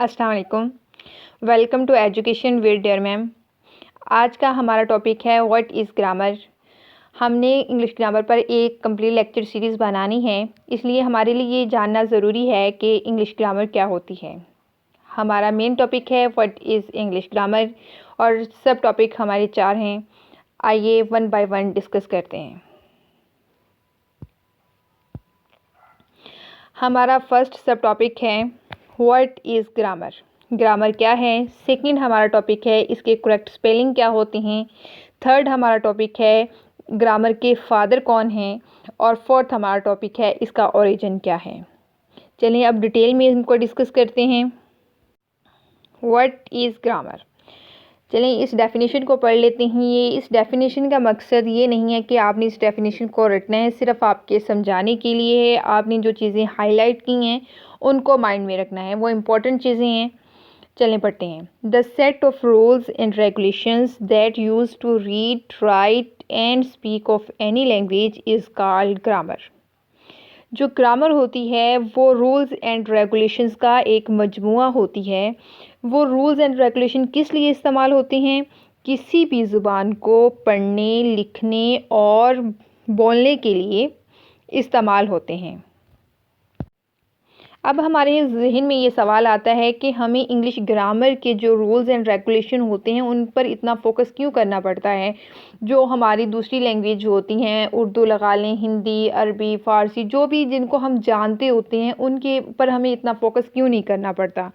अस्सलाम वालेकुम। Welcome to education with dear ma'am. आज का हमारा टॉपिक है व्हाट इज़ ग्रामर। हमने इंग्लिश ग्रामर पर एक कंप्लीट लेक्चर सीरीज़ बनानी है, इसलिए हमारे लिए ये जानना ज़रूरी है कि इंग्लिश ग्रामर क्या होती है। हमारा मेन टॉपिक है व्हाट इज़ इंग्लिश ग्रामर और सब टॉपिक हमारे 4 हैं। आइए वन बाय वन डिस्कस करते हैं। हमारा फर्स्ट सब टॉपिक है व्हाट इज़ ग्रामर। ग्रामर क्या है। सेकंड हमारा टॉपिक है इसके करेक्ट स्पेलिंग क्या होते हैं। थर्ड हमारा टॉपिक है ग्रामर के फादर कौन हैं। और फोर्थ हमारा टॉपिक है इसका ओरिजिन क्या है। चलिए अब डिटेल में इनको डिस्कस करते हैं। What is grammar. चलिए इस डेफिनेशन को पढ़ लेते हैं। ये इस डेफिनेशन का मकसद ये नहीं है कि आपने इस डेफिनेशन को रटना है, सिर्फ आपके समझाने के लिए है। आपने जो चीज़ें हाईलाइट की हैं उनको माइंड में रखना है, वो इम्पोर्टेंट चीज़ें हैं। चलें पढ़ते हैं। The set of rules and regulations that use to read, write and speak of any language is called grammar. जो ग्रामर होती है वो रूल्स एंड रेगुलेशंस का एक मजमुआ होती है। वो रूल्स एंड रेगुलेशन किस लिए इस्तेमाल होते हैं? किसी भी ज़ुबान को पढ़ने, लिखने और बोलने के लिए इस्तेमाल होते हैं। अब हमारे जहन में ये सवाल आता है कि हमें इंग्लिश ग्रामर के जो रूल्स एंड रेगुलेशन होते हैं उन पर इतना फोकस क्यों करना पड़ता है। जो हमारी दूसरी लैंग्वेज होती हैं, उर्दू लगा लें, हिंदी, अरबी, फ़ारसी, जो भी जिनको हम जानते होते हैं उनके पर हमें इतना फोकस क्यों नहीं करना पड़ता।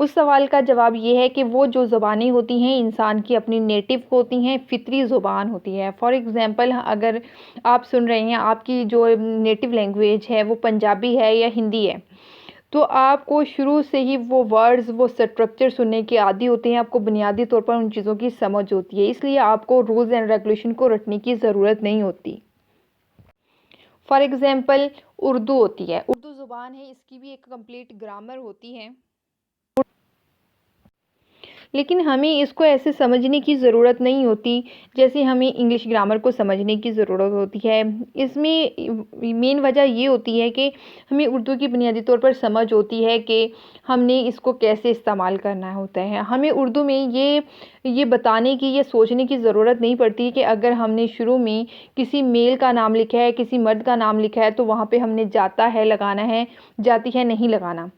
उस सवाल का जवाब ये है कि वो जो ज़ुबानें होती हैं इंसान की अपनी नेटिव होती हैं, फ़ितरी ज़ुबान होती है। फॉर एग्ज़ाम्पल अगर आप सुन रहे हैं, आपकी जो नेटिव लैंग्वेज है वो पंजाबी है या हिंदी है, तो आपको शुरू से ही वो वर्ड्स, वो स्ट्रक्चर सुनने के आदी होते हैं। आपको बुनियादी तौर पर उन चीज़ों की समझ होती है, इसलिए आपको रूल्स एंड रेगुलेशन को रटने की ज़रूरत नहीं होती। फॉर एग्ज़ाम्पल उर्दू होती है, उर्दू ज़ुबान है, इसकी भी एक कंप्लीट ग्रामर होती है, लेकिन हमें इसको ऐसे समझने की ज़रूरत नहीं होती जैसे हमें इंग्लिश ग्रामर को समझने की ज़रूरत होती है। इसमें मेन वजह ये होती है कि हमें उर्दू की बुनियादी तौर पर समझ होती है कि हमने इसको कैसे इस्तेमाल करना होता है। हमें उर्दू में ये बताने की, ये सोचने की ज़रूरत नहीं पड़ती कि अगर हमने शुरू में किसी मेल का नाम लिखा है, किसी मर्द का नाम लिखा है, तो वहाँ पे हमने जाता है लगाना है, जाती है नहीं लगाना।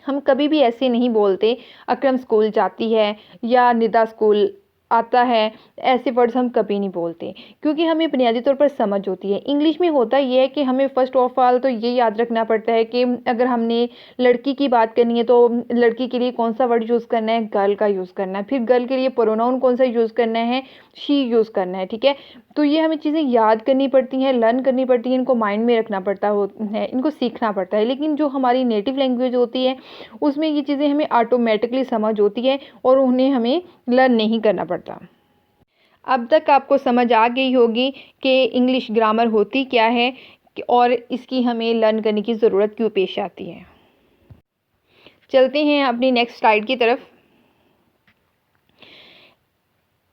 हम कभी भी ऐसे नहीं बोलते अकरम स्कूल जाती है या निदा स्कूल आता है, ऐसे वर्ड्स हम कभी नहीं बोलते क्योंकि हमें बुनियादी तौर पर समझ होती है। इंग्लिश में होता ये है कि हमें फ़र्स्ट ऑफ ऑल तो ये याद रखना पड़ता है कि अगर हमने लड़की की बात करनी है तो लड़की के लिए कौन सा वर्ड यूज़ करना है, गर्ल का यूज़ करना है। फिर गर्ल के लिए प्रोनाउन कौन सा यूज़ करना है, शी यूज़ करना है, ठीक है। तो ये हमें चीज़ें याद करनी पड़ती हैं, लर्न करनी पड़ती हैं, इनको माइंड में रखना पड़ता है, इनको सीखना पड़ता है। लेकिन जो हमारी नेटिव लैंग्वेज होती है उसमें ये चीज़ें हमें ऑटोमेटिकली समझ होती है और उन्हें हमें लर्न नहीं करना पड़ता। अब तक आपको समझ आ गई होगी कि इंग्लिश ग्रामर होती क्या है और इसकी हमें लर्न करने की ज़रूरत क्यों पेश आती है। चलते हैं अपनी नेक्स्ट स्लाइड की तरफ।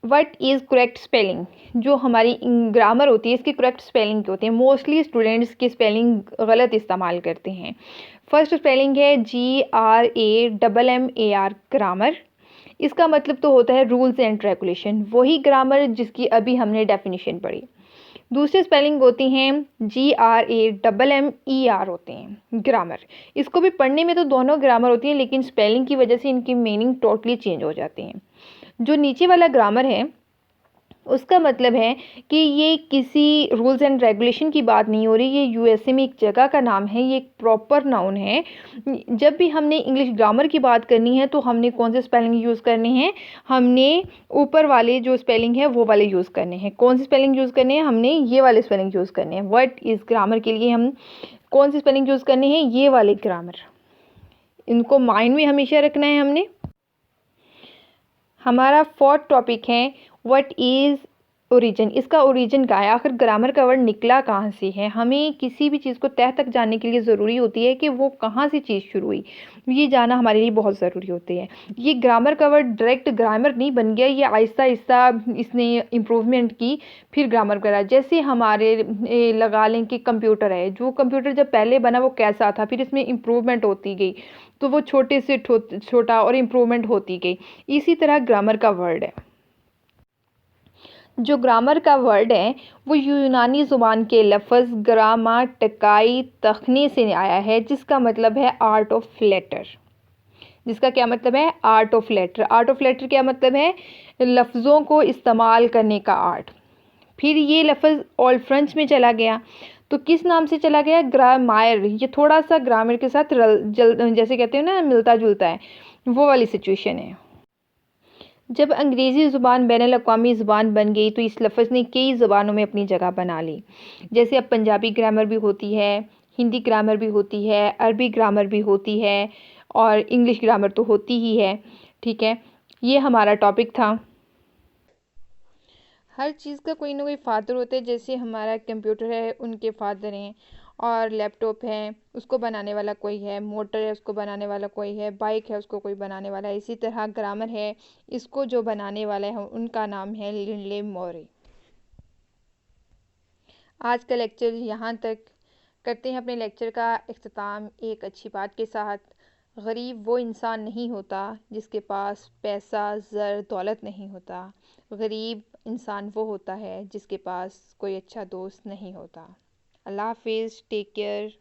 What is correct spelling. जो हमारी ग्रामर होती है इसकी करेक्ट स्पेलिंग क्या होती है। मोस्टली स्टूडेंट्स की स्पेलिंग गलत इस्तेमाल करते हैं। फर्स्ट स्पेलिंग है GRAMMAR, ग्रामर। इसका मतलब तो होता है रूल्स एंड रेगुलेशन, वही ग्रामर जिसकी अभी हमने डेफिनेशन पढ़ी। दूसरी स्पेलिंग होती हैं GRAMMER होते हैं ग्रामर। इसको भी पढ़ने में तो दोनों ग्रामर होती हैं, लेकिन स्पेलिंग की वजह से इनकी मीनिंग टोटली चेंज हो जाती हैं। जो नीचे वाला ग्रामर है उसका मतलब है कि ये किसी रूल्स एंड रेगुलेशन की बात नहीं हो रही, ये यूएसए में एक जगह का नाम है, ये एक प्रॉपर नाउन है। जब भी हमने इंग्लिश ग्रामर की बात करनी है तो हमने कौन से स्पेलिंग यूज़ करने हैं, हमने ऊपर वाले जो स्पेलिंग है वो वाले यूज़ करने हैं। कौन से स्पेलिंग यूज़ करने हैं, हमने ये वाले स्पेलिंग यूज़ करने हैं। व्हाट इज़ ग्रामर के लिए हम कौन सी स्पेलिंग यूज़ करने हैं, ये वाले ग्रामर। इनको माइंड में हमेशा रखना है हमने। हमारा फोर्थ टॉपिक है व्हाट इज़ ओरिजिन, इसका ओरिजिन क्या है? आखिर ग्रामर का वर्ड निकला कहाँ से है? हमें किसी भी चीज़ को तह तक जानने के लिए ज़रूरी होती है कि वो कहाँ से चीज़ शुरू हुई, ये जानना हमारे लिए बहुत ज़रूरी होती है। ये ग्रामर का वर्ड डायरेक्ट ग्रामर नहीं बन गया, ये आहिस्ता-आहिस्ता इसने इम्प्रूवमेंट की, फिर ग्रामर करा। जैसे हमारे लगा लें कि कंप्यूटर है, जो कंप्यूटर जब पहले बना वो कैसा था, फिर इसमें इम्प्रूवमेंट होती गई, तो वो छोटे से छोटा और इम्प्रूवमेंट होती गई। इसी तरह ग्रामर का वर्ड है। जो ग्रामर का वर्ड है वो यूनानी ज़ुबान के लफ़्ज़ ग्रामाटिकाई तखने से आया है, जिसका मतलब है आर्ट ऑफ लेटर। जिसका क्या मतलब है? Art of letter. Art of letter क्या मतलब है? लफ्ज़ों को इस्तेमाल करने का आर्ट। फिर ये लफ़्ज़ ओल्ड फ्रेंच में चला गया, तो किस नाम से चला गया? ग्रामायर। ये थोड़ा सा ग्रामर के साथ जैसे कहते हैं ना, मिलता जुलता है, वो वाली सिचुएशन है। जब अंग्रेज़ी ज़ुबान बैनुल अक़वामी ज़ुबान बन गई तो इस लफ़्ज़ ने कई ज़ुबानों में अपनी जगह बना ली। जैसे अब पंजाबी ग्रामर भी होती है, हिंदी ग्रामर भी होती है, अरबी ग्रामर भी होती है और इंग्लिश ग्रामर तो होती ही है। ठीक है, ये हमारा टॉपिक था। हर चीज़ का कोई ना कोई फ़ादर होता है। जैसे हमारा कंप्यूटर है, उनके फ़ादर हैं, और लैपटॉप है, उसको बनाने वाला कोई है, मोटर है, उसको बनाने वाला कोई है, बाइक है, उसको कोई बनाने वाला है। इसी तरह ग्रामर है, इसको जो बनाने वाला है उनका नाम है लिंडले मौरी। आज का लेक्चर यहाँ तक। करते हैं अपने लेक्चर का इख्तिताम एक अच्छी बात के साथ। गरीब वो इंसान नहीं होता जिसके पास पैसा, ज़र, दौलत नहीं होता। गरीब इंसान वो होता है जिसके पास कोई अच्छा दोस्त नहीं होता। अल्लाह हाफिज़, टेक केयर।